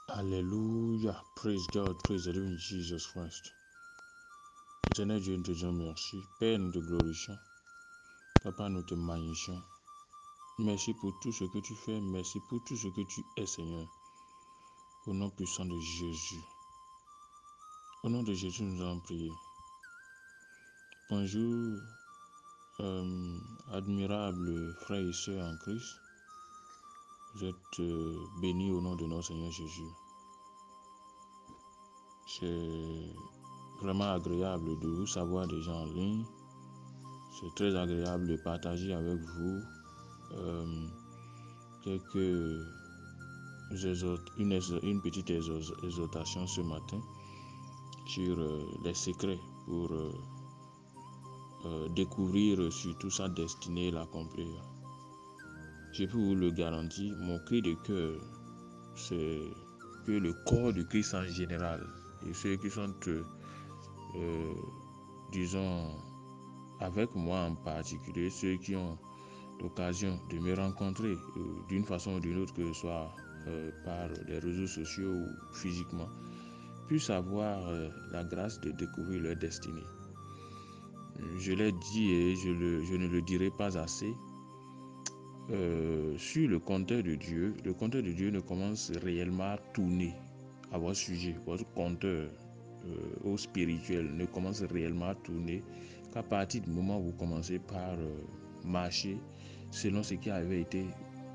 Alléluia. Praise God. Praise the living Jesus Christ. Éternel Dieu, nous te disons merci. Père, nous te glorifions. Papa, nous te magnifions. Merci pour tout ce que tu fais. Merci pour tout ce que tu es, Seigneur. Au nom puissant de Jésus. Au nom de Jésus, nous allons prier. Bonjour, admirables frères et sœurs en Christ. Vous êtes bénis au nom de notre Seigneur Jésus. C'est vraiment agréable de vous savoir déjà en ligne. C'est très agréable de partager avec vous une petite exhortation ce matin sur les secrets pour découvrir surtout sa destinée et l'accomplir. Je peux vous le garantir, mon cri de cœur, c'est que le corps de Christ en général et ceux qui sont, disons, avec moi en particulier, ceux qui ont l'occasion de me rencontrer d'une façon ou d'une autre, que ce soit par les réseaux sociaux ou physiquement, puissent avoir la grâce de découvrir leur destinée. Je l'ai dit et je ne le dirai pas assez. Sur le compteur de Dieu, le compteur de Dieu ne commence réellement à tourner à votre sujet. Votre compteur au spirituel ne commence réellement à tourner qu'à partir du moment où vous commencez par marcher selon ce qui avait été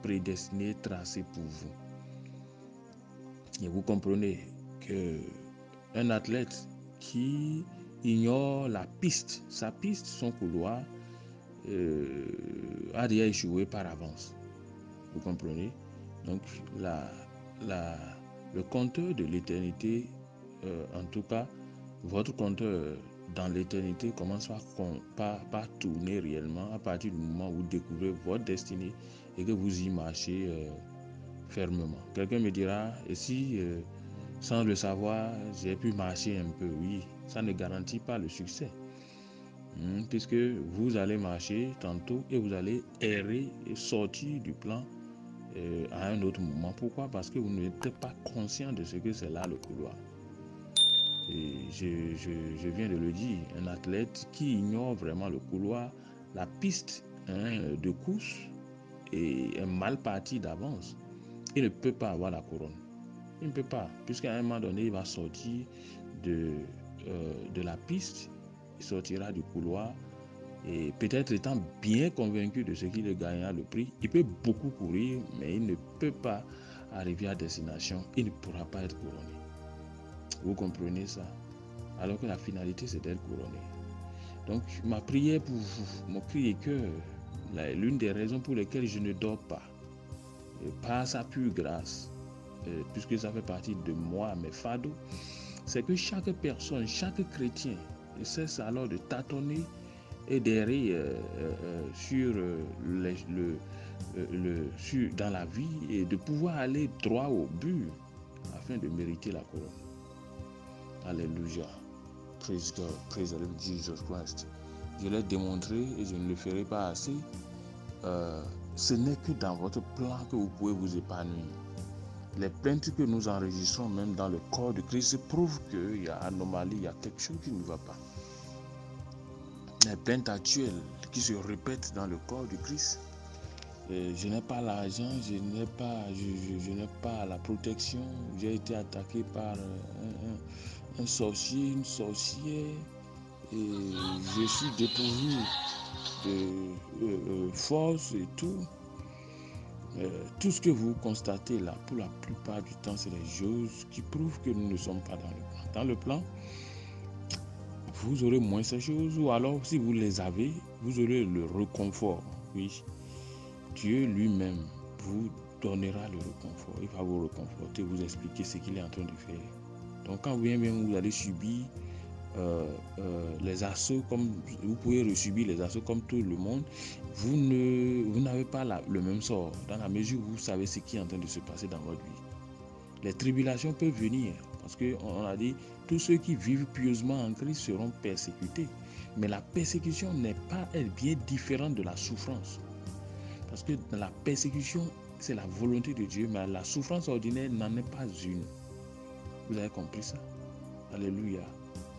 prédestiné, tracé pour vous. Et vous comprenez qu'un athlète qui ignore la piste, sa piste, son couloir, a déjà échoué par avance. Vous comprenez? Donc le compteur de l'éternité, en tout cas, votre compteur dans l'éternité commence par tourner réellement à partir du moment où vous découvrez votre destinée et que vous y marchez fermement. Quelqu'un me dira, et si sans le savoir, j'ai pu marcher un peu? Oui, ça ne garantit pas le succès. Puisque vous allez marcher tantôt et vous allez errer et sortir du plan à un autre moment. Pourquoi? Parce que vous n'êtes pas conscient de ce que c'est là le couloir. Et je viens de le dire, un athlète qui ignore vraiment le couloir, la piste de course est mal partie d'avance. Il ne peut pas avoir la couronne. Il ne peut pas, puisqu'à un moment donné, il va sortir de la piste, il sortira du couloir, et peut-être étant bien convaincu de ce qu'il gagnera le prix, il peut beaucoup courir, mais il ne peut pas arriver à destination, il ne pourra pas être couronné. Vous comprenez ça? Alors que la finalité, c'est d'être couronné. Donc, ma prière pour vous, mon cri de cœur, l'une des raisons pour lesquelles je ne dors pas, par sa pure grâce, puisque ça fait partie de moi, mes fardeaux, c'est que chaque personne, chaque chrétien cesse alors de tâtonner et d'errer dans la vie et de pouvoir aller droit au but afin de mériter la couronne. Alléluia. Praise God. Praise the Lord Jesus Christ. Je l'ai démontré et je ne le ferai pas assez. Ce n'est que dans votre plan que vous pouvez vous épanouir. Les plaintes que nous enregistrons même dans le corps de Christ prouvent qu'il y a anomalie, il y a quelque chose qui ne va pas. Les plaintes actuelles qui se répètent dans le corps de Christ. Je n'ai pas l'argent, je n'ai pas la protection. J'ai été attaqué par un sorcier, une sorcière. Et je suis dépourvu de force et tout. Tout ce que vous constatez là, pour la plupart du temps, c'est les choses qui prouvent que nous ne sommes pas dans le plan. Dans le plan, vous aurez moins ces choses, ou alors si vous les avez, vous aurez le réconfort. Oui, Dieu lui-même vous donnera le réconfort. Il va vous réconforter, vous expliquer ce qu'il est en train de faire. Donc quand vous allez subir les assauts, comme vous pouvez subir les assauts comme tout le monde, vous n'avez pas le même sort, dans la mesure où vous savez ce qui est en train de se passer dans votre vie. Les tribulations peuvent venir, parce qu'on a dit, tous ceux qui vivent pieusement en Christ seront persécutés. Mais la persécution est bien différente de la souffrance. Parce que dans la persécution, c'est la volonté de Dieu, mais la souffrance ordinaire n'en est pas une. Vous avez compris ça? Alléluia.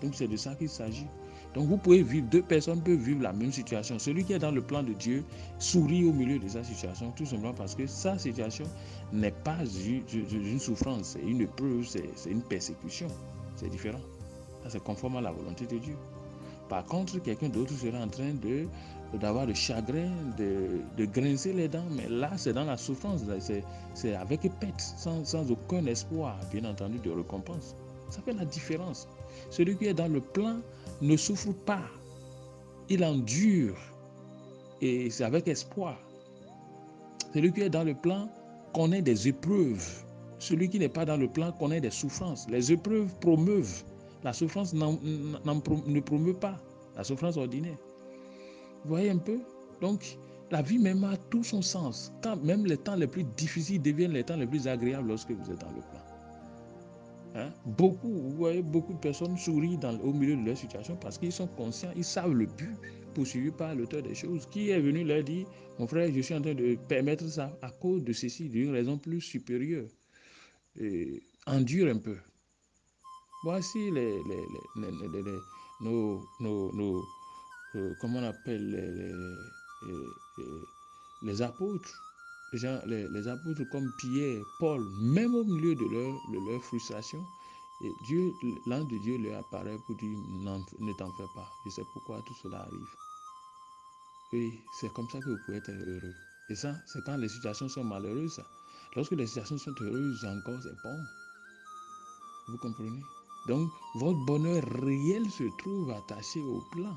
Donc c'est de ça qu'il s'agit. Donc vous pouvez vivre, deux personnes peuvent vivre la même situation. Celui qui est dans le plan de Dieu sourit au milieu de sa situation, tout simplement parce que sa situation n'est pas une souffrance, c'est une épreuve, c'est une persécution. C'est différent. Ça, c'est conforme à la volonté de Dieu. Par contre, quelqu'un d'autre sera en train d'avoir le chagrin, de grincer les dents, mais là, c'est dans la souffrance, c'est avec pète, sans aucun espoir, bien entendu, de récompense. Ça fait la différence. Celui qui est dans le plan ne souffre pas, il endure, et c'est avec espoir. Celui qui est dans le plan connaît des épreuves. Celui qui n'est pas dans le plan connaît des souffrances. Les épreuves promeuvent. La souffrance ne promeut pas la souffrance ordinaire. Vous voyez un peu? Donc, la vie même a tout son sens. Quand même les temps les plus difficiles deviennent les temps les plus agréables lorsque vous êtes dans le plan. Vous voyez, beaucoup de personnes sourient au milieu de leur situation parce qu'ils sont conscients, ils savent le but poursuivi par l'auteur des choses, qui est venu leur dire, mon frère, je suis en train de permettre ça à cause de ceci, d'une raison plus supérieure. Et endure un peu. Voici nos comment on appelle les apôtres. Les apôtres comme Pierre, Paul, même au milieu de leur frustration, l'ange de Dieu leur apparaît pour dire, ne t'en fais pas, je sais pourquoi tout cela arrive. Oui, c'est comme ça que vous pouvez être heureux. Et ça, c'est quand les situations sont malheureuses. Ça. Lorsque les situations sont heureuses, encore c'est bon. Vous comprenez? Donc, votre bonheur réel se trouve attaché au plan.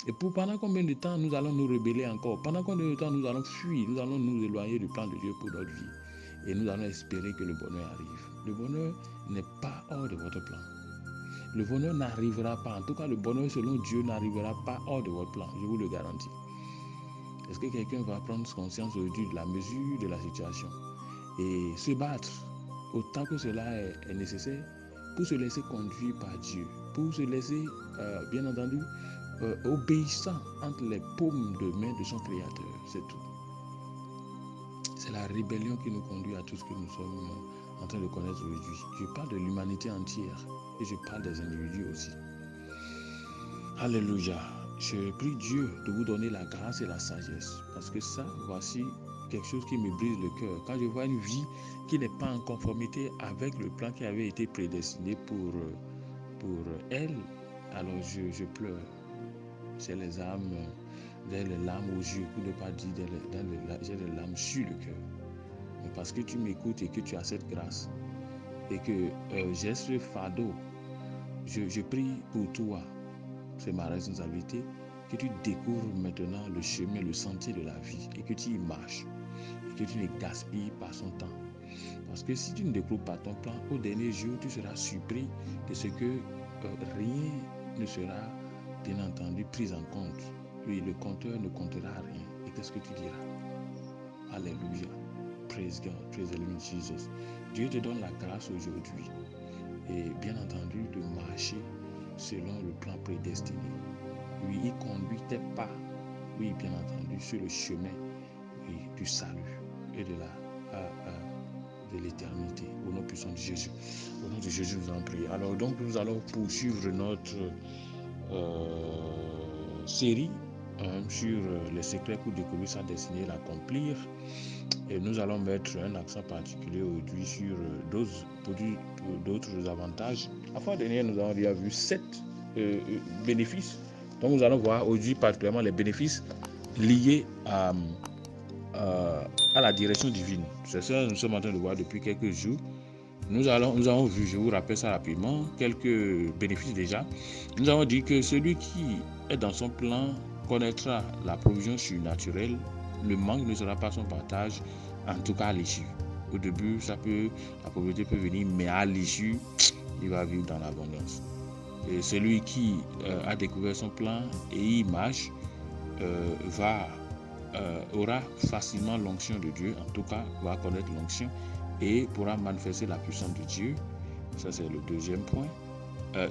Et pendant combien de temps nous allons nous rebeller encore? Pendant combien de temps nous allons fuir? Nous allons nous éloigner du plan de Dieu pour notre vie. Et nous allons espérer que le bonheur arrive. Le bonheur n'est pas hors de votre plan. Le bonheur n'arrivera pas. En tout cas, le bonheur selon Dieu n'arrivera pas hors de votre plan. Je vous le garantis. Est-ce que quelqu'un va prendre conscience aujourd'hui de la mesure de la situation et se battre autant que cela est nécessaire pour se laisser conduire par Dieu, pour se laisser, bien entendu, obéissant entre les paumes de main de son Créateur, c'est tout. C'est la rébellion qui nous conduit à tout ce que nous sommes en train de connaître aujourd'hui. Je parle de l'humanité entière et je parle des individus aussi. Alléluia. Je prie Dieu de vous donner la grâce et la sagesse parce que ça, voici quelque chose qui me brise le cœur. Quand je vois une vie qui n'est pas en conformité avec le plan qui avait été prédestiné pour elle, alors je pleure. J'ai les larmes aux yeux, pour ne pas dire j'ai les larmes sur le cœur. Mais parce que tu m'écoutes et que tu as cette grâce et que j'ai ce fardeau, je prie pour toi. C'est ma responsabilité que tu découvres maintenant le chemin, le sentier de la vie et que tu y marches et que tu ne gaspilles pas son temps. Parce que si tu ne découvres pas ton plan, au dernier jour, tu seras surpris de ce que rien ne sera, bien entendu, pris en compte. Oui, le compteur ne comptera rien. Et qu'est-ce que tu diras? Alléluia. Praise God. Praise the living Jesus. Dieu te donne la grâce aujourd'hui et bien entendu de marcher selon le plan prédestiné. Oui, il conduit tes pas, oui, bien entendu, sur le chemin du salut et de l'éternité. Au nom puissant de Jésus. Au nom de Jésus, nous allons prier. Alors donc, nous allons poursuivre notre série sur les secrets pour découvrir sa destinée et l'accomplir. Et nous allons mettre un accent particulier aujourd'hui sur d'autres avantages. La fois dernière, nous avons déjà vu 7 bénéfices. Donc nous allons voir aujourd'hui particulièrement les bénéfices liés à la direction divine. C'est ça que nous sommes en train de voir depuis quelques jours. Nous avons vu, je vous rappelle ça rapidement, quelques bénéfices déjà. Nous avons dit que celui qui est dans son plan connaîtra la provision surnaturelle. Le manque ne sera pas son partage, en tout cas à l'issue. Au début, la pauvreté peut venir, mais à l'issue, il va vivre dans l'abondance. Et celui qui a découvert son plan et y marche aura facilement l'onction de Dieu, en tout cas va connaître l'onction et pourra manifester la puissance de Dieu. Ça, c'est le deuxième point.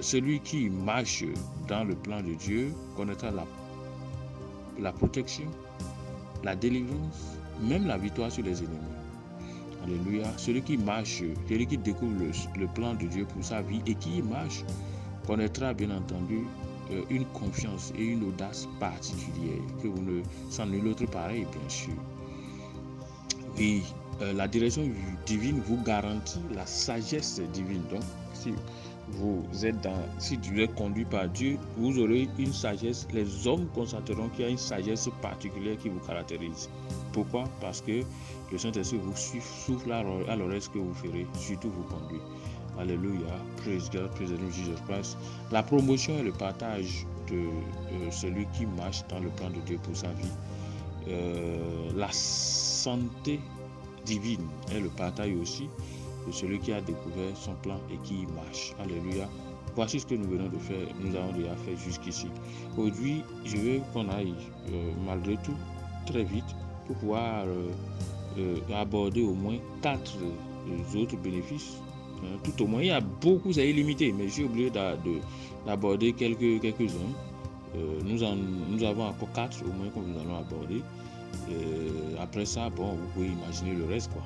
Celui qui marche dans le plan de Dieu connaîtra la protection, la délivrance, même la victoire sur les ennemis. Alléluia. Celui qui marche, celui qui découvre le plan de Dieu pour sa vie et qui y marche, connaîtra bien entendu une confiance et une audace particulière que vous ne sans nul autre pareil, bien sûr. Et la direction divine vous garantit la sagesse divine. Donc, si tu es conduit par Dieu, vous aurez une sagesse. Les hommes constateront qu'il y a une sagesse particulière qui vous caractérise. Pourquoi? Parce que le Saint-Esprit vous souffle à l'oreille ce que vous ferez, surtout vous conduire. Alléluia. Praise God, praise the Lord Jesus Christ. La promotion et le partage de celui qui marche dans le plan de Dieu pour sa vie. La santé divine et le partage aussi de celui qui a découvert son plan et qui y marche. Alléluia. Voici ce que nous venons de faire, nous avons déjà fait jusqu'ici. Aujourd'hui, je veux qu'on aille malgré tout très vite pour pouvoir aborder au moins 4 autres bénéfices. Tout au moins, il y a beaucoup, c'est illimité, mais j'ai oublié d'aborder quelques-uns. Nous avons encore 4 au moins que nous allons aborder. Après ça, bon, vous pouvez imaginer le reste, quoi.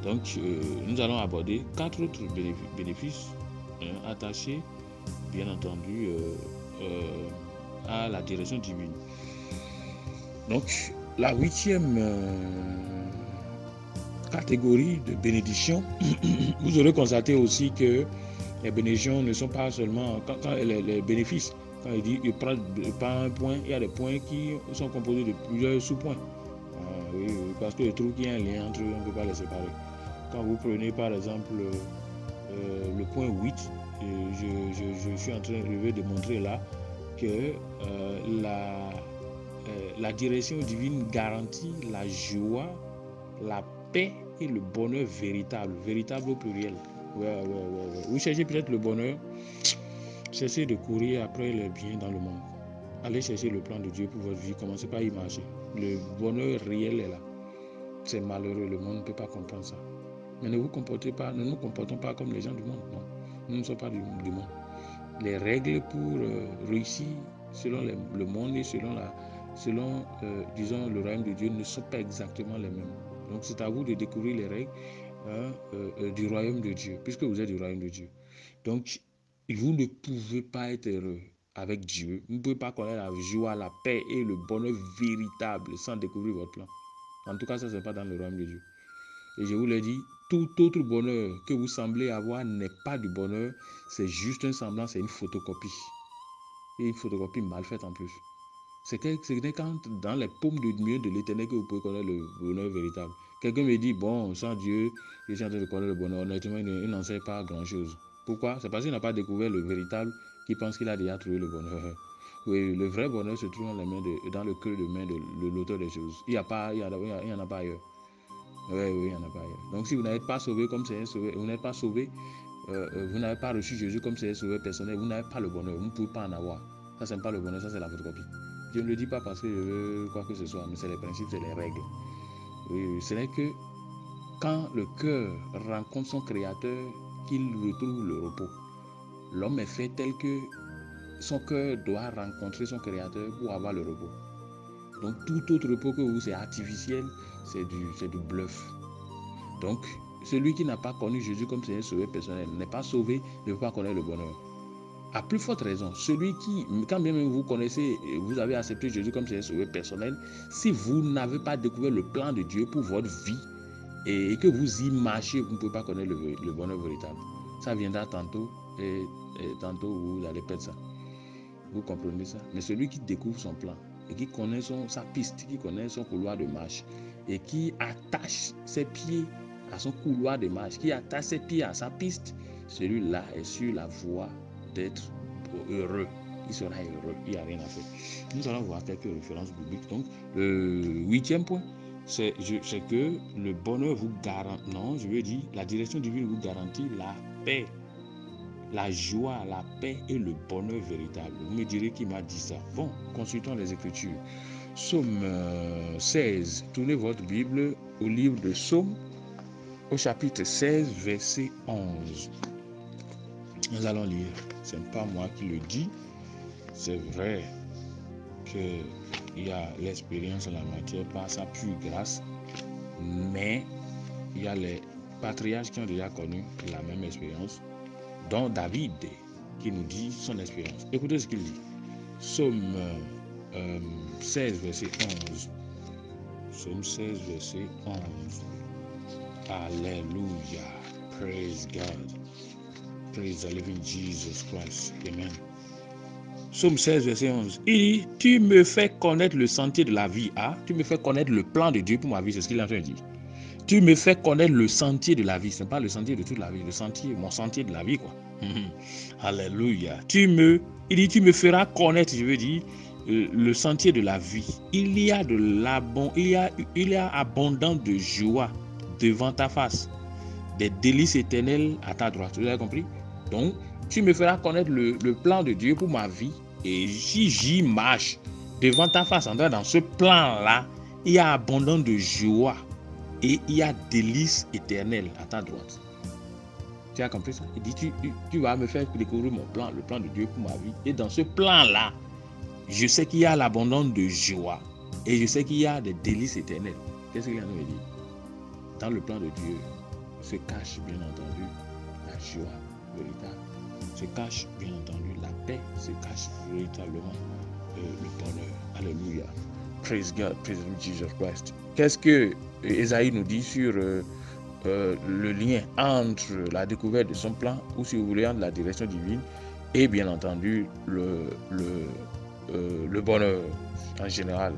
Donc, nous allons aborder 4 autres bénéfices attachés, bien entendu, à la direction divine. Donc, la 8e catégorie de bénédictions, vous aurez constaté aussi que les bénédictions ne sont pas seulement quand les bénéfices. Quand il dit il prend un point, il y a des points qui sont composés de plusieurs sous-points. Oui, parce que je trouve qu'il y a un lien entre eux, on ne peut pas les séparer. Quand vous prenez par exemple le point 8, je suis en train de démontrer là que la direction divine garantit la joie, la paix et le bonheur véritable au pluriel. Ouais. Vous cherchez peut-être le bonheur, cessez de courir après les biens dans le monde. Allez chercher le plan de Dieu pour votre vie, commencez par y marcher. Le bonheur réel est là. C'est malheureux, le monde ne peut pas comprendre ça. Mais ne nous comportons pas comme les gens du monde. Non, nous ne sommes pas du monde. Les règles pour réussir selon le monde et selon disons, le royaume de Dieu ne sont pas exactement les mêmes. Donc c'est à vous de découvrir les règles du royaume de Dieu, puisque vous êtes du royaume de Dieu. Donc, vous ne pouvez pas être heureux avec Dieu. Vous ne pouvez pas connaître la joie, la paix et le bonheur véritable sans découvrir votre plan. En tout cas, ça, ce n'est pas dans le royaume de Dieu. Et je vous l'ai dit, tout autre bonheur que vous semblez avoir n'est pas du bonheur, c'est juste un semblant, c'est une photocopie. Et une photocopie mal faite en plus. C'est quand dans les paumes de mieux de l'éternel que vous pouvez connaître le bonheur véritable. Quelqu'un me dit, bon, sans Dieu, je suis en train de connaître le bonheur. Honnêtement, il n'en sait pas grand-chose. Pourquoi? C'est parce qu'il n'a pas découvert le véritable qu'il pense qu'il a déjà trouvé le bonheur. Oui, le vrai bonheur se trouve dans le cœur de main de l'auteur des choses. Il n'y en a pas ailleurs. Oui, il n'y en a pas ailleurs. Donc, si vous n'êtes pas sauvé comme Seigneur sauvé, vous n'êtes pas sauvé, vous n'avez pas reçu Jésus comme Seigneur sauvé personnel, vous n'avez pas le bonheur. Vous ne pouvez pas en avoir. Ça, ce n'est pas le bonheur, ça, c'est la photocopie. Je ne le dis pas parce que je veux quoi que ce soit, mais c'est les principes, c'est les règles. Oui, ce n'est que quand le cœur rencontre son Créateur qu'il retrouve le repos. L'homme est fait tel que son cœur doit rencontrer son Créateur pour avoir le repos. Donc tout autre repos que vous, c'est artificiel, c'est du bluff. Donc celui qui n'a pas connu Jésus comme Seigneur sauvé personnel n'est pas sauvé, ne peut pas connaître le bonheur. À plus forte raison, celui qui, quand bien même vous connaissez, vous avez accepté Jésus comme Seigneur sauvé personnel, si vous n'avez pas découvert le plan de Dieu pour votre vie et que vous y marchez, vous ne pouvez pas connaître le bonheur véritable. Ça viendra tantôt et tantôt vous allez perdre ça. Vous comprenez ça? Mais celui qui découvre son plan et qui connaît sa piste, qui connaît son couloir de marche et qui attache ses pieds à son couloir de marche, qui attache ses pieds à sa piste, celui-là est sur la voie d'être heureux. Il sera heureux, il n'y a rien à faire. Nous allons voir quelques références bibliques. Donc, le 8e point, c'est que le bonheur vous garantit, non, je veux dire, la direction divine vous garantit la paix, la joie, la paix et le bonheur véritable. Vous me direz qui m'a dit ça. Bon, consultons les Écritures. Psaume 16. Tournez votre Bible au livre de Psaume, au chapitre 16, verset 11. Nous allons lire. Ce n'est pas moi qui le dis. C'est vrai qu'il y a l'expérience en la matière par sa pure grâce, mais il y a les patriarches qui ont déjà connu la même expérience, dont David, qui nous dit son expérience. Écoutez ce qu'il dit. Psaume 16, verset 11. Psaume 16, verset 11. Alléluia. Praise God. Praise the living Jesus Christ. Amen. Psaume 16, verset 11. Il dit, tu me fais connaître le sentier de la vie. Ah, tu me fais connaître le plan de Dieu pour ma vie. C'est ce qu'il est en train de dire. Tu me fais connaître le sentier de la vie. Ce n'est pas le sentier de toute la vie. Le sentier, mon sentier de la vie, quoi. Alléluia. Il dit, tu me feras connaître, je veux dire, le sentier de la vie. Il y a abondance de joie devant ta face, des délices éternelles à ta droite. Vous avez compris? Donc, tu me feras connaître le plan de Dieu pour ma vie. Et si j'y marche devant ta face, dans ce plan-là, il y a abondance de joie et il y a délices éternelles à ta droite. Tu as compris ça? Il dit, tu vas me faire découvrir mon plan, le plan de Dieu pour ma vie. Et dans ce plan-là, je sais qu'il y a l'abondance de joie. Et je sais qu'il y a des délices éternelles. Qu'est-ce qu'il a nous dit? Dans le plan de Dieu se cache, bien entendu, la joie véritable. Se cache, bien entendu, la paix. Se cache véritablement le bonheur. Alléluia. Praise God, praise Jesus Christ. Qu'est-ce que Ésaïe nous dit sur le lien entre la découverte de son plan, ou si vous voulez, entre la direction divine et bien entendu le bonheur en général?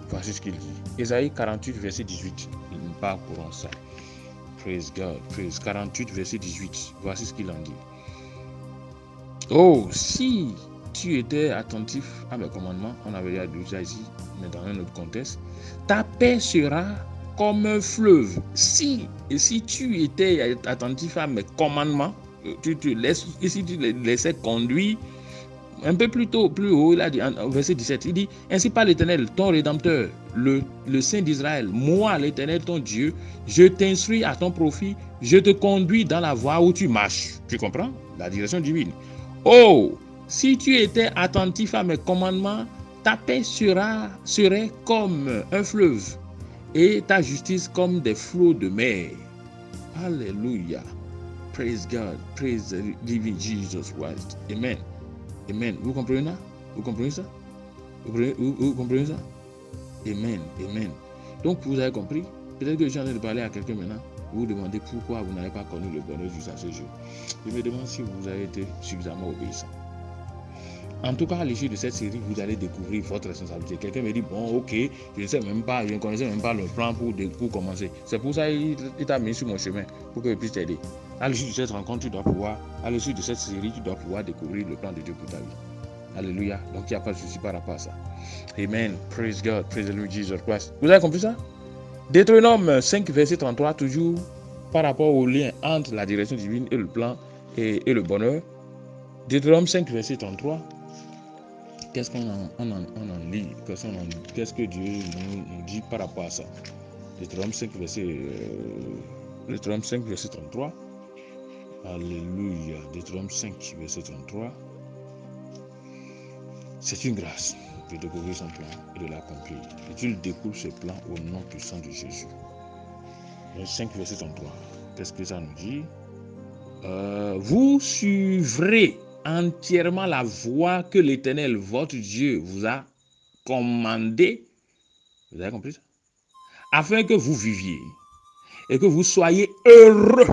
Voici ce qu'il dit. Ésaïe 48, verset 18. Nous parcourons ça. Praise God. Praise 48, verset 18. Voici ce qu'il en dit. Oh, si tu étais attentif à mes commandements, on avait déjà dit ça ici, mais dans un autre contexte, ta paix sera comme un fleuve. Si tu étais attentif à mes commandements, tu te laisses, et si tu les laissais conduire, un peu plus haut, il a dit, en verset 17, il dit, ainsi parle l'Éternel, ton Rédempteur, le Saint d'Israël, moi l'Éternel, ton Dieu, je t'instruis à ton profit, je te conduis dans la voie où tu marches. Tu comprends? La direction divine. Oh, si tu étais attentif à mes commandements, ta paix serait comme un fleuve et ta justice comme des flots de mer. Alléluia. Praise God. Praise the living Jesus Christ. Amen. Amen. Vous comprenez ça? Vous comprenez ça? Vous comprenez ça? Amen. Amen. Donc, vous avez compris? Peut-être que je suis en train de parler à quelqu'un maintenant. Vous vous demandez pourquoi vous n'avez pas connu le bonheur jusqu'à ce jour. Je me demande si vous avez été suffisamment obéissant. En tout cas, à l'issue de cette série, vous allez découvrir votre responsabilité. Quelqu'un me dit, bon, ok, je ne sais même pas, je ne connaissais même pas le plan pour commencer. C'est pour ça qu'il t'a mis sur mon chemin, pour que je puisse t'aider. À l'issue de cette rencontre, à l'issue de cette série, tu dois pouvoir découvrir le plan de Dieu pour ta vie. Alléluia. Donc, il n'y a pas de souci par rapport à ça. Amen. Praise God. Praise the Lord Jesus Christ. Vous avez compris ça? Deutéronome 5, verset 33, toujours par rapport au lien entre la direction divine et le plan et le bonheur. Deutéronome 5, verset 33. Qu'est-ce qu'on en lit? Qu'est-ce que Dieu nous dit par rapport à ça? Deutéronome 5, verset 33. Alléluia. Deutéronome 5, verset 33. C'est une grâce de découvrir son plan et de l'accomplir. Et tu découvres ce plan au nom puissant de Jésus. 5, verset 33. Qu'est-ce que ça nous dit? Vous suivrez entièrement la voie que l'Éternel, votre Dieu, vous a commandée. Vous avez compris ça? Afin que vous viviez et que vous soyez heureux.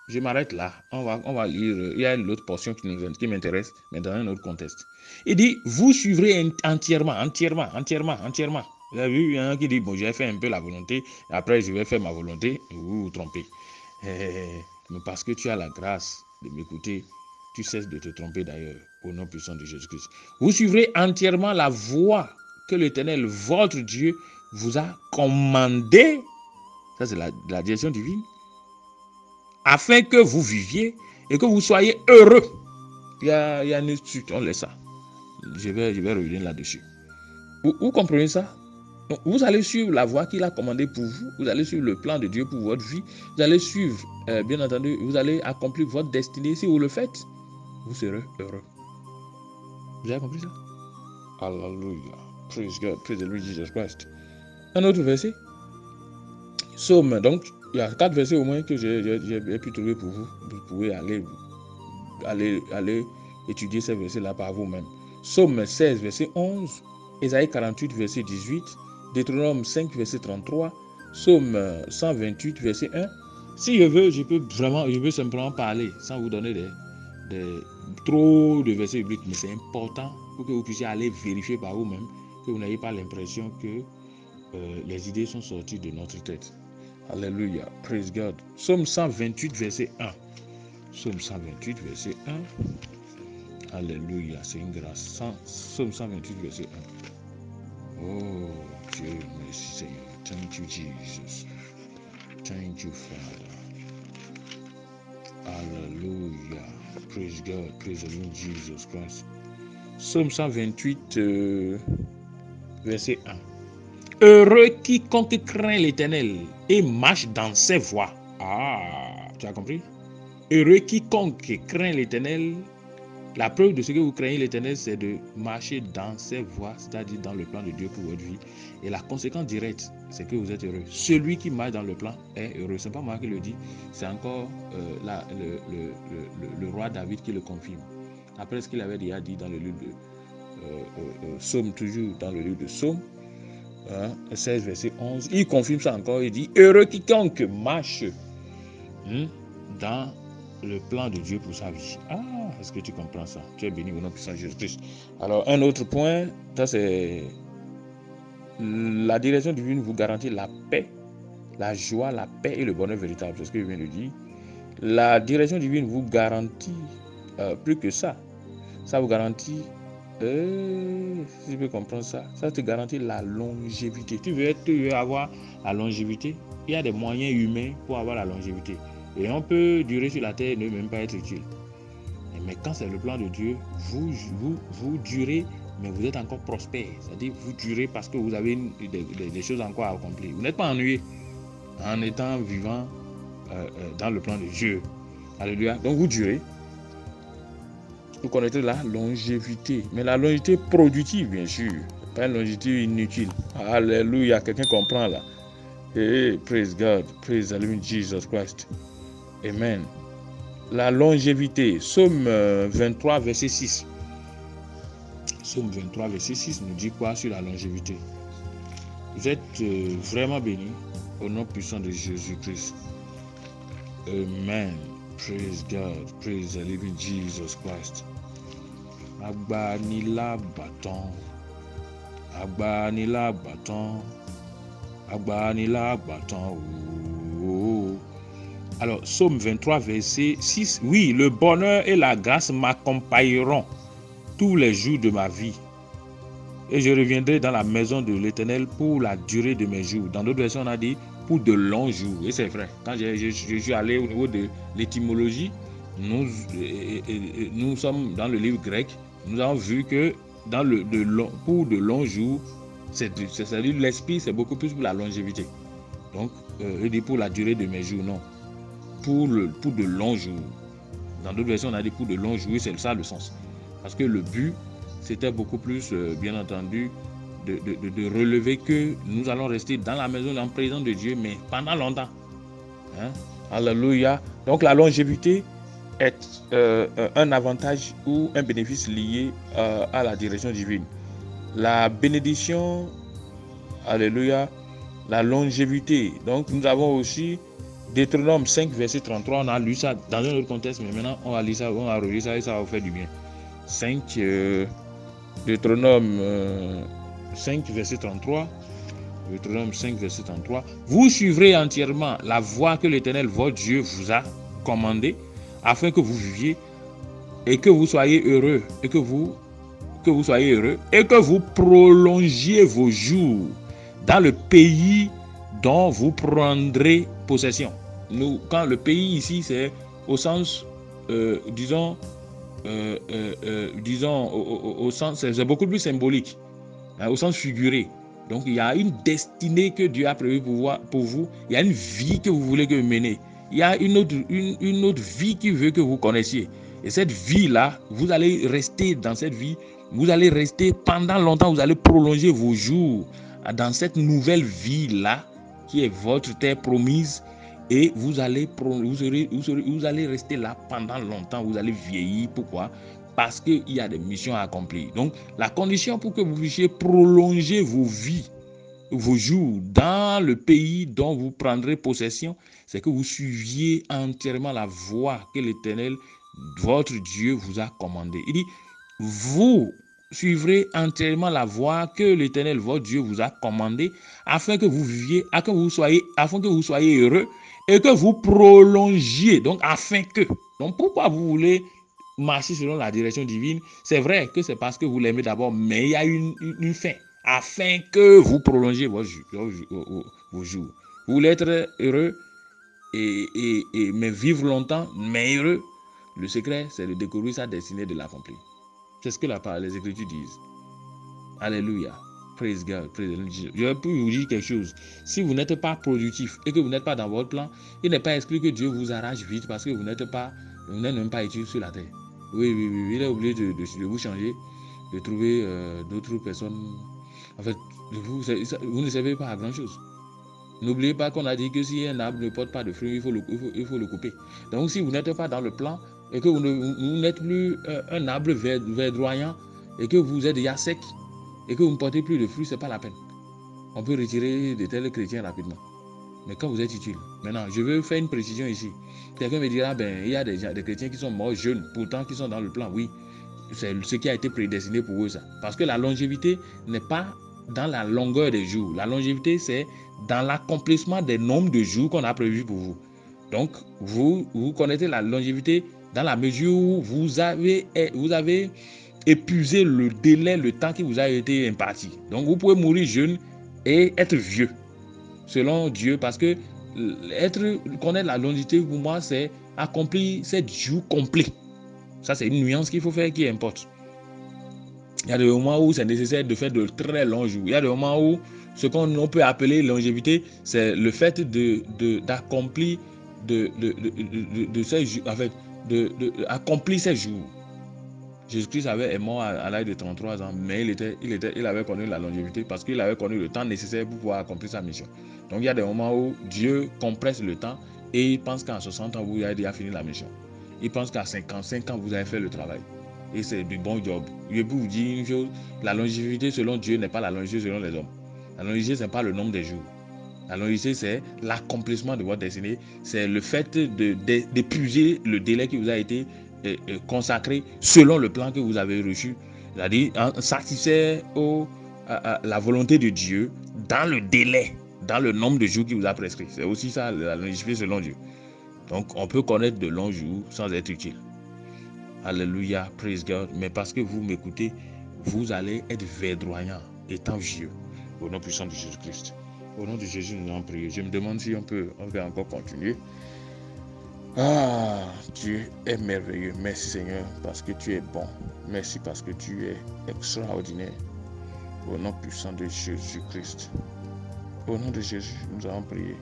Je m'arrête là. On va lire. Il y a une autre portion qui m'intéresse, mais dans un autre contexte. Il dit, vous suivrez entièrement. Vous avez vu, il y en a qui dit, bon, j'ai fait un peu la volonté, après je vais faire ma volonté. Vous vous trompez. Mais parce que tu as la grâce de m'écouter, tu cesses de te tromper d'ailleurs, au nom puissant de Jésus-Christ. Vous suivrez entièrement la voie que l'Éternel, votre Dieu, vous a commandée. Ça, c'est la direction divine. Afin que vous viviez et que vous soyez heureux. Il y a une étude, on laisse ça. Je vais revenir là-dessus. Vous comprenez ça? Donc, vous allez suivre la voie qu'il a commandée pour vous. Vous allez suivre le plan de Dieu pour votre vie. Vous allez suivre, bien entendu, vous allez accomplir votre destinée. Si vous le faites, vous serez heureux. Vous avez compris ça? Alléluia. Praise God. Praise the Lord Jesus Christ. Un autre verset. Psaume, donc, Il y a 4 versets au moins que j'ai pu trouver pour vous. Vous pouvez aller étudier ces versets-là par vous-même. Psaume 16, verset 11, Ésaïe 48, verset 18, Deutéronome 5, verset 33, Psaume 128, verset 1. Si je veux, je peux simplement parler sans vous donner trop de versets bibliques, mais c'est important pour que vous puissiez aller vérifier par vous-même, que vous n'ayez pas l'impression que les idées sont sorties de notre tête. Alléluia. Praise God. Psaume 128, verset 1. Psaume 128, verset 1. Alléluia. C'est une grâce. Psaume 128, verset 1. Oh, Dieu, merci Seigneur. Thank you, Jesus. Thank you, Father. Alléluia. Praise God. Praise the Lord Jesus Christ. Psaume 128, verset 1. Heureux quiconque craint l'Éternel et marche dans ses voies. Ah, tu as compris? Heureux quiconque craint l'Éternel. La preuve de ce que vous craignez l'Éternel, c'est de marcher dans ses voies, c'est-à-dire dans le plan de Dieu pour votre vie. Et la conséquence directe, c'est que vous êtes heureux. Celui qui marche dans le plan est heureux. Ce n'est pas moi qui le dis, c'est encore le roi David qui le confirme. Après ce qu'il avait déjà dit dans le livre de Psaume, toujours dans le livre de Psaume, 16, verset 11, il confirme ça encore, il dit, heureux quiconque marche dans le plan de Dieu pour sa vie. Ah, est-ce que tu comprends ça? Tu es béni au nom puissant de Jésus-Christ. Alors, un autre point, ça c'est la direction divine vous garantit la paix, la joie, la paix et le bonheur véritable. C'est ce que je viens de dire. La direction divine vous garantit plus que ça. Ça vous garantit, si je peux comprendre ça, ça te garantit la longévité. Tu veux avoir la longévité, il y a des moyens humains pour avoir la longévité. Et on peut durer sur la terre et ne même pas être utile. Mais quand c'est le plan de Dieu, vous durez, mais vous êtes encore prospère. C'est-à-dire vous durez parce que vous avez des choses encore à accomplir. Vous n'êtes pas ennuyé en étant vivant dans le plan de Dieu. Alléluia. Donc vous durez. Vous connaissez la longévité. Mais la longévité productive, bien sûr. Pas une longévité inutile. Alléluia. Quelqu'un comprend là. Hey, praise God. Praise the living Jesus Christ. Amen. La longévité. Psaume 23, verset 6. Psaume 23, verset 6 nous dit quoi sur la longévité? Vous êtes vraiment bénis au nom puissant de Jésus-Christ. Amen. Praise God. Praise the living Jesus Christ. Agbanila bâton. Agbanila bâton. Agbanila bâton. Oh. Alors, Psaume 23, verset 6. Oui, le bonheur et la grâce m'accompagneront tous les jours de ma vie. Et je reviendrai dans la maison de l'Éternel pour la durée de mes jours. Dans d'autres versions, on a dit pour de longs jours. Et c'est vrai. Quand je suis allé au niveau de l'étymologie, nous sommes dans le livre grec. Nous avons vu que dans pour de longs jours, c'est-à-dire l'esprit, c'est beaucoup plus pour la longévité. Donc, je dis pour la durée de mes jours, non. Pour de longs jours. Dans d'autres versions, on a dit pour de longs jours, c'est ça le sens. Parce que le but, c'était beaucoup plus, bien entendu, de relever que nous allons rester dans la maison, en présence de Dieu, mais pendant longtemps. Hein? Alléluia. Donc la longévité est un avantage ou un bénéfice lié à la direction divine. La bénédiction, alléluia, la longévité. Donc nous avons aussi Deutéronome 5, verset 33. On a lu ça dans un autre contexte, mais maintenant on va lire ça, on va relire ça et ça va vous faire du bien. 5, Deutéronome 5, verset 33. Deutéronome 5, verset 33. Vous suivrez entièrement la voie que l'Éternel, votre Dieu, vous a commandée, afin que vous viviez et que vous soyez heureux, et que vous soyez heureux, et que vous prolongiez vos jours dans le pays dont vous prendrez possession. Quand le pays ici, c'est au sens, disons, au sens, c'est beaucoup plus symbolique, hein, au sens figuré. Donc il y a une destinée que Dieu a prévue pour vous. Il y a une vie que vous voulez que vous menez. Il y a une autre vie qu'il veut que vous connaissiez. Et cette vie-là, vous allez rester dans cette vie. Vous allez rester pendant longtemps. Vous allez prolonger vos jours dans cette nouvelle vie-là qui est votre terre promise. Et vous allez rester là pendant longtemps, vous allez vieillir. Pourquoi? Parce qu'il y a des missions à accomplir. Donc, la condition pour que vous puissiez prolonger vos vies, vos jours dans le pays dont vous prendrez possession, c'est que vous suiviez entièrement la voie que l'Éternel, votre Dieu, vous a commandée. Il dit, vous suivrez entièrement la voie que l'Éternel, votre Dieu, vous a commandée, afin que vous viviez, afin que vous soyez heureux et que vous prolongiez. Donc, afin que. Donc, pourquoi vous voulez marcher selon la direction divine? C'est vrai que c'est parce que vous l'aimez d'abord, mais il y a une fin, afin que vous prolongiez vos jours. Vous voulez être heureux, mais vivre longtemps, mais heureux. Le secret, c'est de découvrir sa destinée, de l'accomplir. C'est ce que les Écritures disent. Alléluia. Praise God. Je peux vous dire quelque chose. Si vous n'êtes pas productif et que vous n'êtes pas dans votre plan, il n'est pas exclu que Dieu vous arrache vite parce que vous n'êtes même pas utile sur la terre. Oui. Il est obligé de vous changer, de trouver d'autres personnes. En fait, vous ne servez pas à grand chose. N'oubliez pas qu'on a dit que si un arbre ne porte pas de fruits, il faut le couper. Donc si vous n'êtes pas dans le plan et que vous n'êtes plus un arbre verdoyant et que vous êtes déjà sec et que vous ne portez plus de fruits, ce n'est pas la peine. On peut retirer de tels chrétiens rapidement. Mais quand vous êtes utile. Maintenant, je veux faire une précision ici. Quelqu'un me dira, il y a des chrétiens qui sont morts jeunes, pourtant qui sont dans le plan. Oui, c'est ce qui a été prédestiné pour eux, ça. Parce que la longévité n'est pas dans la longueur des jours. La longévité, c'est dans l'accomplissement des nombres de jours qu'on a prévus pour vous. Donc, vous connaissez la longévité dans la mesure où vous avez épuisé le délai, le temps qui vous a été imparti. Donc, vous pouvez mourir jeune et être vieux, selon Dieu, parce que connaître la longévité, pour moi, c'est accomplir 7 jours complets. Ça, c'est une nuance qu'il faut faire qui importe. Il y a des moments où c'est nécessaire de faire de très longs jours. Il y a des moments où ce qu'on peut appeler longévité, c'est le fait d'accomplir ces jours, en fait, accomplir ces jours. Jésus-Christ est mort à l'âge de 33 ans, mais il avait connu la longévité parce qu'il avait connu le temps nécessaire pour pouvoir accomplir sa mission. Donc il y a des moments où Dieu compresse le temps et il pense qu'en 60 ans, vous avez déjà fini la mission. Il pense qu'à 55 ans, vous avez fait le travail. Et c'est du bon job. Je peux vous dire une chose, la longévité selon Dieu n'est pas la longévité selon les hommes. La longévité, ce n'est pas le nombre des jours. La longévité, c'est l'accomplissement de votre destinée. C'est le fait d'épuiser le délai qui vous a été consacré selon le plan que vous avez reçu. C'est-à-dire satisfaire la volonté de Dieu dans le délai, dans le nombre de jours qu'il vous a prescrit. C'est aussi ça, la longévité selon Dieu. Donc, on peut connaître de longs jours sans être utile. Alléluia, praise God. Mais parce que vous m'écoutez, vous allez être verdoyant, étant vieux. Au nom puissant de Jésus-Christ. Au nom de Jésus, nous allons prier. Je me demande si on peut encore continuer. Ah, Dieu est merveilleux. Merci Seigneur parce que tu es bon. Merci parce que tu es extraordinaire. Au nom puissant de Jésus-Christ. Au nom de Jésus, nous allons prier.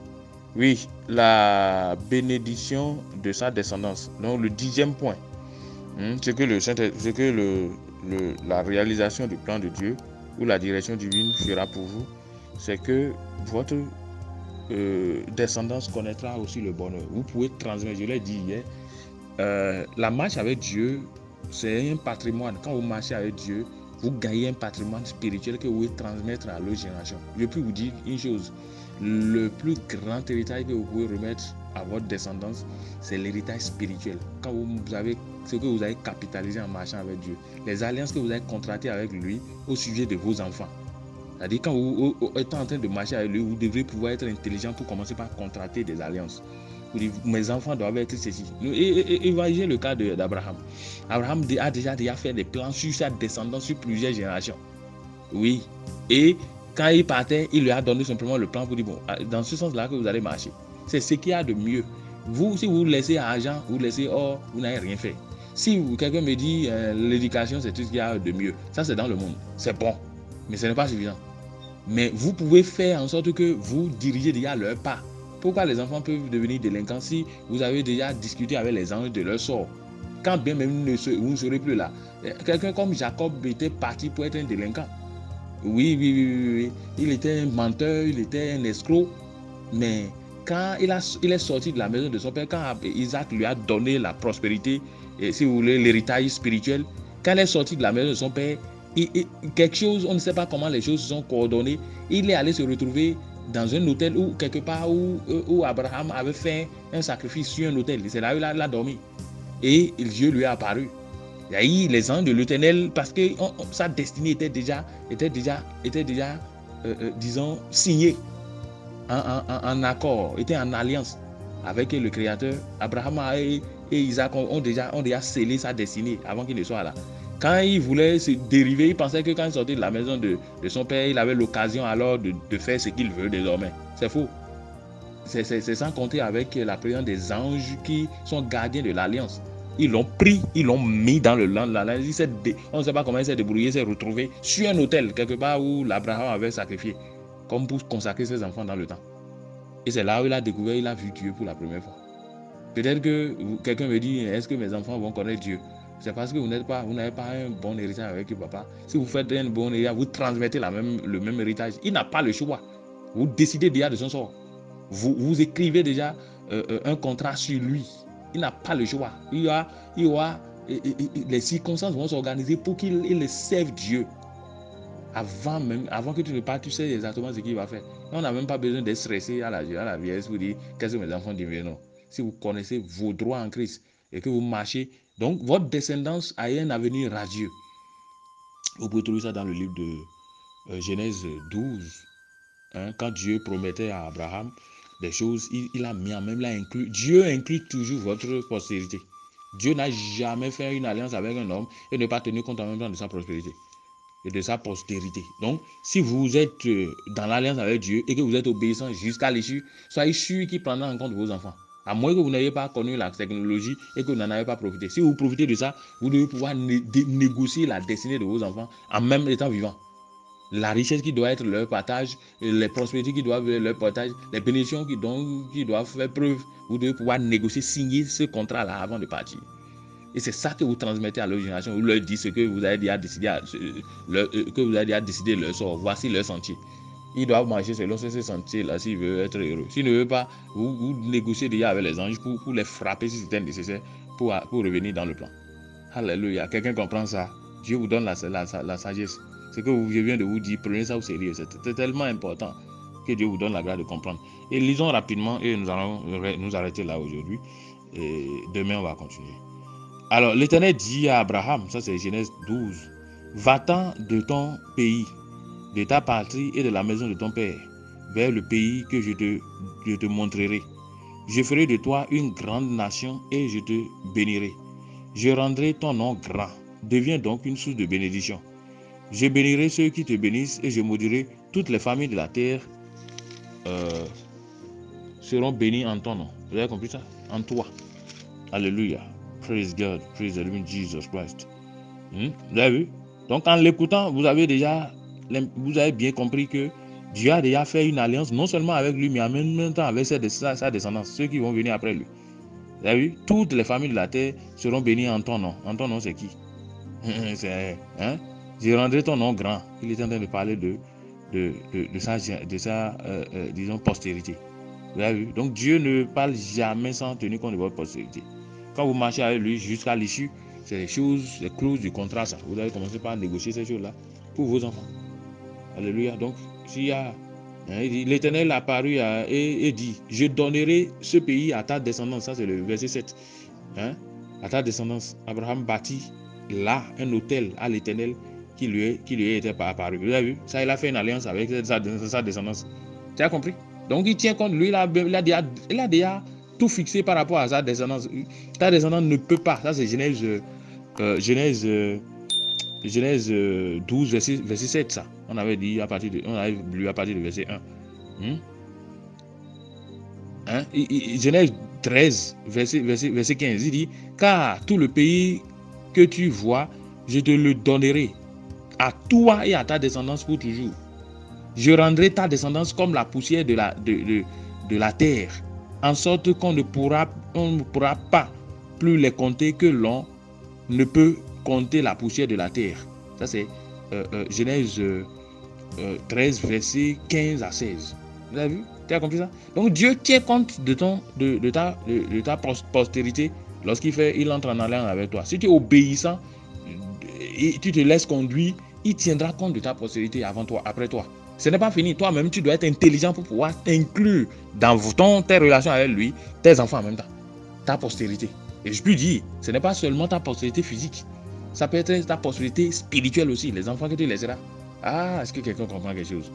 Oui, la bénédiction de sa descendance. Donc le 10e point. C'est que la réalisation du plan de Dieu ou la direction divine fera pour vous, c'est que votre descendance connaîtra aussi le bonheur. Vous pouvez transmettre, je l'ai dit hier, la marche avec Dieu, c'est un patrimoine. Quand vous marchez avec Dieu, vous gagnez un patrimoine spirituel que vous pouvez transmettre à l'autre génération. Je peux vous dire une chose, le plus grand héritage que vous pouvez remettre à votre descendance, c'est l'héritage spirituel. Quand vous avez ce que vous avez capitalisé en marchant avec Dieu, les alliances que vous avez contractées avec lui au sujet de vos enfants. C'est-à-dire quand vous êtes en train de marcher avec lui, vous devrez pouvoir être intelligent pour commencer par contracter des alliances. Vous dites, mes enfants doivent être ceci. Et imaginez le cas d'Abraham. Abraham a déjà fait des plans sur sa descendance sur plusieurs générations. Oui. Et quand il partait, il lui a donné simplement le plan pour dire, bon, dans ce sens-là que vous allez marcher. C'est ce qu'il y a de mieux. Vous, si vous laissez argent, vous laissez or, vous n'avez rien fait. Si quelqu'un me dit, l'éducation, c'est tout ce qu'il y a de mieux. Ça, c'est dans le monde. C'est bon. Mais ce n'est pas suffisant. Mais vous pouvez faire en sorte que vous dirigez déjà leur pas. Pourquoi les enfants peuvent devenir délinquants si vous avez déjà discuté avec les anges de leur sort? Quand bien même vous ne serez plus là. Quelqu'un comme Jacob était parti pour être un délinquant. Oui. Il était un menteur, il était un escroc. Mais quand il est sorti de la maison de son père, quand Isaac lui a donné la prospérité, et, si vous voulez, l'héritage spirituel, quand il est sorti de la maison de son père, quelque chose, on ne sait pas comment les choses se sont coordonnées, il est allé se retrouver dans un hôtel ou quelque part où Abraham avait fait un sacrifice sur un hôtel. C'est là où il a dormi. Et Dieu lui est apparu. Les anges de l'Éternel, parce que sa destinée était déjà disons, signée en accord, était en alliance avec le Créateur. Abraham et Isaac ont déjà scellé sa destinée avant qu'il ne soit là. Quand il voulait se dériver, il pensait que quand il sortait de la maison de son père, il avait l'occasion alors de faire ce qu'il veut désormais. C'est faux. C'est sans compter avec la présence des anges qui sont gardiens de l'alliance. Ils l'ont pris, ils l'ont mis dans le land de l'alliance. On ne sait pas comment il s'est débrouillé, il s'est retrouvé sur un hôtel, quelque part où l'Abraham avait sacrifié, comme pour consacrer ses enfants dans le temps. Et c'est là où il a découvert, il a vu Dieu pour la première fois. Peut-être que quelqu'un me dit, est-ce que mes enfants vont connaître Dieu? C'est parce que vous n'avez pas un bon héritage avec papa. Si vous faites un bon héritage, vous transmettez le même héritage. Il n'a pas le choix. Vous décidez déjà de son sort. Vous écrivez déjà un contrat sur lui. Il n'a pas le choix. Les circonstances vont s'organiser pour qu'il serve Dieu. Avant que tu ne partes, tu sais exactement ce qu'il va faire. On n'a même pas besoin d'être stressé à la vieillesse pour dire qu'est-ce que mes enfants disent. Non. Si vous connaissez vos droits en Christ et que vous marchez, donc votre descendance a un avenir radieux. Vous pouvez trouver ça dans le livre de Genèse 12. Quand Dieu promettait à Abraham des choses, il a mis en même, inclus. Dieu inclut toujours votre postérité. Dieu n'a jamais fait une alliance avec un homme et ne pas tenir compte en même temps de sa prospérité et de sa postérité. Donc, si vous êtes dans l'alliance avec Dieu et que vous êtes obéissant jusqu'à l'issue, soyez sûr qu'il prendra en compte vos enfants. À moins que vous n'ayez pas connu la technologie et que vous n'en avez pas profité. Si vous profitez de ça, vous devez pouvoir négocier la destinée de vos enfants en même étant vivant. La richesse qui doit être leur partage, les prospérités qui doivent être leur partage, les bénédictions qui doivent faire preuve, vous devez pouvoir négocier, signer ce contrat-là avant de partir. Et c'est ça que vous transmettez à leur génération. Vous leur dites ce que vous avez déjà décidé, leur sort. Voici leur sentier. Ils doivent marcher selon ce sentier-là s'ils veulent être heureux. S'ils ne veulent pas, vous négociez déjà avec les anges pour les frapper si c'était nécessaire pour revenir dans le plan. Alléluia. Quelqu'un comprend ça? Dieu vous donne la sagesse. Ce que je viens de vous dire, prenez ça au sérieux. C'est tellement important que Dieu vous donne la grâce de comprendre. Et lisons rapidement et nous allons nous arrêter là aujourd'hui. Et demain, on va continuer. Alors, l'Éternel dit à Abraham, ça c'est Genèse 12, va-t'en de ton pays, de ta patrie et de la maison de ton père, vers le pays que je te montrerai. Je ferai de toi une grande nation et je te bénirai. Je rendrai ton nom grand. Deviens donc une source de bénédiction. Je bénirai ceux qui te bénissent et je maudirai toutes les familles de la terre seront bénies en ton nom. Vous avez compris ça? En toi. Alléluia. Praise God. Praise the living Jesus Christ. Vous avez vu? Donc en l'écoutant, vous avez bien compris que Dieu a déjà fait une alliance non seulement avec lui, mais en même temps avec sa descendance, ceux qui vont venir après lui. Vous avez vu? Toutes les familles de la terre seront bénies en ton nom. En ton nom, c'est qui? Je rendrai ton nom grand. Il est en train de parler de sa disons, postérité. Vous avez vu? Donc Dieu ne parle jamais sans tenir compte de votre postérité. Quand vous marchez avec lui jusqu'à l'issue, c'est les clauses du contrat, ça. Vous allez commencer par négocier ces choses-là pour vos enfants. Alléluia. Donc, s'il y a l'Éternel apparu et dit, je donnerai ce pays à ta descendance. Ça, c'est le verset 7. À ta descendance. Abraham bâtit là un hôtel à l'Éternel qui lui était apparu. Vous avez vu? Ça, il a fait une alliance avec sa descendance. Tu as compris? Donc, il tient compte. Lui, il a déjà tout fixé par rapport à sa descendance. Ta descendance ne peut pas. Ça, c'est Genèse 12, verset 7, ça. On avait lu à partir de verset 1. Genèse 13, verset 15, il dit, car tout le pays que tu vois, je te le donnerai à toi et à ta descendance pour toujours. Je rendrai ta descendance comme la poussière de la terre, en sorte qu'on ne pourra pas plus les compter que l'on ne peut compter la poussière de la terre. Ça c'est Genèse 13, versets 15 à 16. Vous avez vu? Tu as compris ça? Donc Dieu tient compte de ta postérité lorsqu'il entre en alliance avec toi. Si tu es obéissant et tu te laisses conduire, il tiendra compte de ta postérité avant toi, après toi. Ce n'est pas fini. Toi-même, tu dois être intelligent pour pouvoir inclure dans tes relations avec lui, tes enfants en même temps, ta postérité. Et je peux dire, ce n'est pas seulement ta postérité physique. Ça peut être ta postérité spirituelle aussi, les enfants que tu laisseras. Ah, est-ce que quelqu'un comprend quelque chose?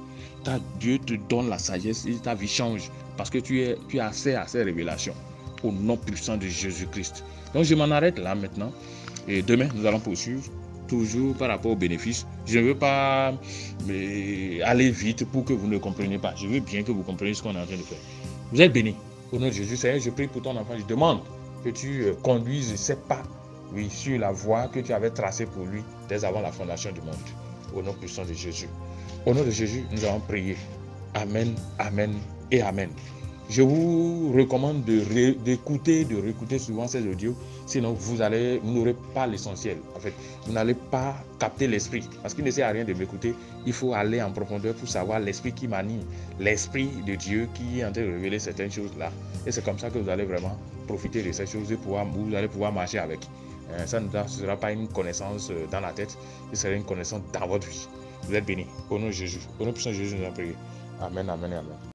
Dieu te donne la sagesse et ta vie change parce que tu as accès à ces révélations au nom puissant de Jésus-Christ. Donc, je m'en arrête là maintenant. Et demain, nous allons poursuivre, toujours par rapport aux bénéfices. Je ne veux pas aller vite pour que vous ne compreniez pas. Je veux bien que vous compreniez ce qu'on est en train de faire. Vous êtes bénis. Au nom de Jésus, Seigneur, je prie pour ton enfant. Je demande que tu conduises ses pas, oui, sur la voie que tu avais tracée pour lui dès avant la fondation du monde. Au nom puissant de Jésus. Au nom de Jésus, nous allons prier. Amen, amen et amen. Je vous recommande d'écouter, de réécouter souvent ces audios. Sinon, vous n'aurez pas l'essentiel. En fait, vous n'allez pas capter l'esprit. Parce qu'il ne sert à rien de m'écouter. Il faut aller en profondeur pour savoir l'esprit qui m'anime. L'esprit de Dieu qui est en train de révéler certaines choses-là. Et c'est comme ça que vous allez vraiment profiter de ces choses et vous allez pouvoir marcher avec. Ça ne sera pas une connaissance dans la tête. Ce sera une connaissance dans votre vie. Vous êtes bénis. Au nom de Jésus. Au nom de Jésus, nous allons prier. Amen, amen et amen.